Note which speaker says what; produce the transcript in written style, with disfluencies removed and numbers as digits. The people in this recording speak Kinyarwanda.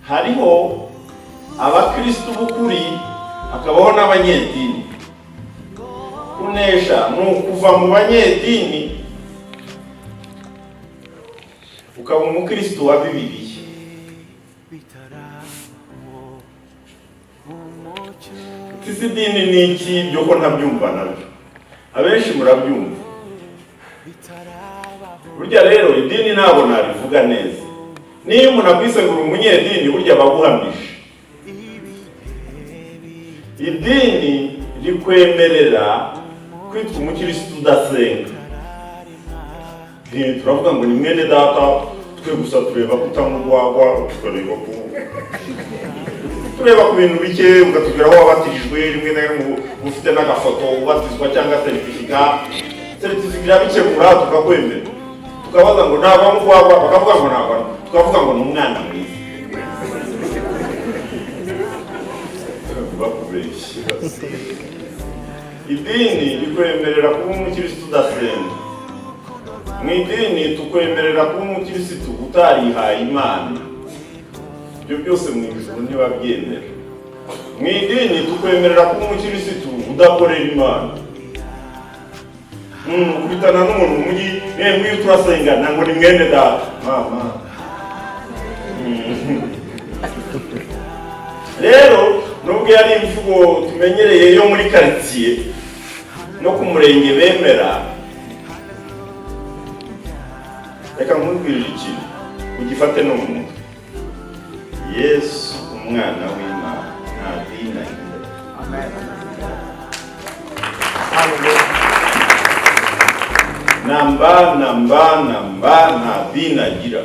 Speaker 1: hariho abakristo b'ukuri, hakabaho n'abanyedini. Kunesha ni ukuva mu banyedini ukaba umukristo wa Bibiliya. Isi dini ni iki byo ko ntabyumva nabyo? Abenshi murabyumva. Burya rero idini ntabwo nabivuga neza. Niyo umuntu akwise ngo umunyedini burya baguhamije. Idini rikwemerera kwitwa umukristo udasenga. Turavuga ngo ni mwene data, twe gusa tureba kutamugwagwa, tureba ku bintu bike, ugatubwira aho wabatirijwe, rimwe na rimwe ufite n'agafoto ubatizwa cyangwa certificate bikemura, tukakwemera. Tukabaza ngo ntabwo mugwagwa, bakavuga ngo ntabwo, tukavuga ngo ni umwana mwiza. Bakubeshya. Idini rikwemerera kuba umukristo udasenga. Mu idini tukwemerera kuba umukristo utarihaye Imana. Ibyo byose mu ijuru ntibabyemera. Mu idini tukwemerera kuba umukristo udakorera Imana. Kubitana n'umuntu mu mujyi, nk'iyo turasengana ngo ni mwene data. Mama. Rero nubwo yari imvugo tumenyereye yo muri quartier no ku murenge bemera, reka nkubwire ikintu ugifate no mu mutwe. Yesu umwana w'Imana nta dini agira. Amen. Namba nta dini agira.